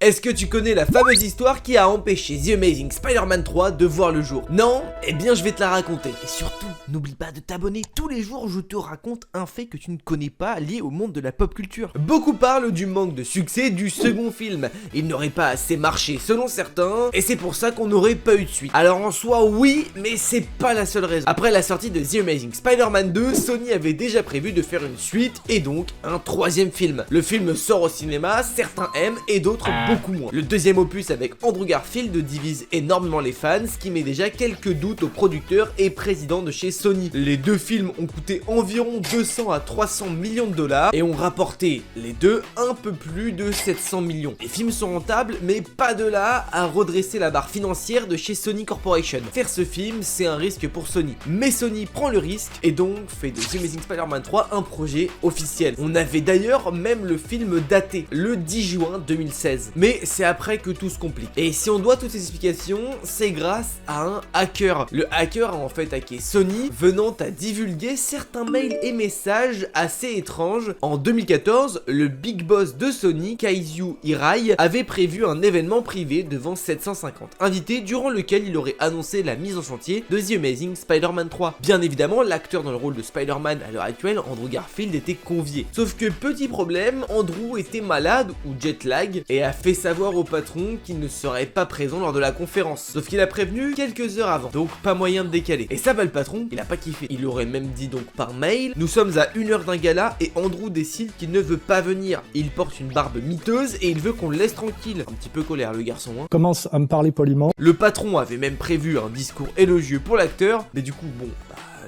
Est-ce que tu connais la fameuse histoire qui a empêché The Amazing Spider-Man 3 de voir le jour? Non? Eh bien je vais te la raconter. Et surtout, n'oublie pas de t'abonner. Tous les jours je te raconte un fait que tu ne connais pas lié au monde de la pop culture. Beaucoup parlent du manque de succès du second film. Il n'aurait pas assez marché selon certains, et c'est pour ça qu'on n'aurait pas eu de suite. Alors en soi oui, mais c'est pas la seule raison. Après la sortie de The Amazing Spider-Man 2, Sony avait déjà prévu de faire une suite et donc un troisième film. Le film sort au cinéma, certains aiment et d'autres beaucoup moins. Le deuxième opus avec Andrew Garfield divise énormément les fans, ce qui met déjà quelques doutes aux producteurs et présidents de chez Sony. Les deux films ont coûté environ 200 à 300 millions de dollars et ont rapporté les deux un peu plus de 700 millions. Les films sont rentables, mais pas de là à redresser la barre financière de chez Sony Corporation. Faire ce film, c'est un risque pour Sony. Mais Sony prend le risque et donc fait de The Amazing Spider-Man 3 un projet officiel. On avait d'ailleurs même le film daté, le 10 juin 2016. Mais c'est après que tout se complique. Et si on doit toutes ces explications, c'est grâce à un hacker. Le hacker a en fait hacké Sony, venant à divulguer certains mails et messages assez étranges. En 2014, le big boss de Sony, Kazuyu Hirai, avait prévu un événement privé devant 750 invités, durant lequel il aurait annoncé la mise en chantier de The Amazing Spider-Man 3. Bien évidemment, l'acteur dans le rôle de Spider-Man à l'heure actuelle, Andrew Garfield, était convié. Sauf que petit problème, Andrew était malade ou jet lag et a fait savoir au patron qu'il ne serait pas présent lors de la conférence. Sauf qu'il a prévenu quelques heures avant, donc pas moyen de décaler. Et ça va, le patron, il a pas kiffé. Il aurait même dit donc par mail: nous sommes à 1 heure d'un gala et Andrew décide qu'il ne veut pas venir. Il porte une barbe miteuse et il veut qu'on le laisse tranquille. Un petit peu colère le garçon, hein. Commence à me parler poliment. Le patron avait même prévu un discours élogieux pour l'acteur, mais du coup bon,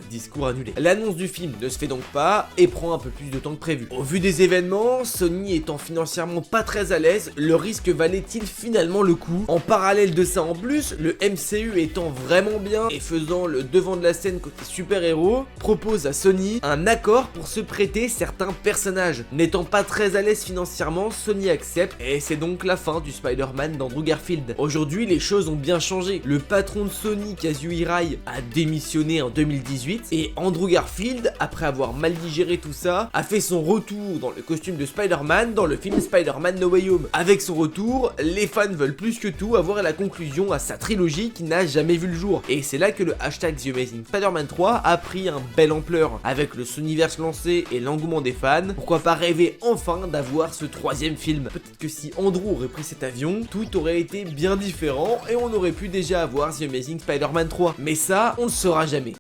discours annulé. L'annonce du film ne se fait donc pas et prend un peu plus de temps que prévu. Au vu des événements, Sony étant financièrement pas très à l'aise, le risque valait-il finalement le coup? En parallèle de ça en plus, le MCU étant vraiment bien et faisant le devant de la scène côté super-héros, propose à Sony un accord pour se prêter certains personnages. N'étant pas très à l'aise financièrement, Sony accepte et c'est donc la fin du Spider-Man d'Andrew Garfield. Aujourd'hui, les choses ont bien changé. Le patron de Sony, Kazuyu Hirai, a démissionné en 2018 et Andrew Garfield, après avoir mal digéré tout ça, a fait son retour dans le costume de Spider-Man dans le film Spider-Man No Way Home. Avec son retour, les fans veulent plus que tout avoir la conclusion à sa trilogie qui n'a jamais vu le jour. Et c'est là que le hashtag The Amazing Spider-Man 3 a pris un bel ampleur. Avec le Sonyverse lancé et l'engouement des fans, pourquoi pas rêver enfin d'avoir ce troisième film? Peut-être que si Andrew aurait pris cet avion, tout aurait été bien différent et on aurait pu déjà avoir The Amazing Spider-Man 3. Mais ça, on ne le saura jamais.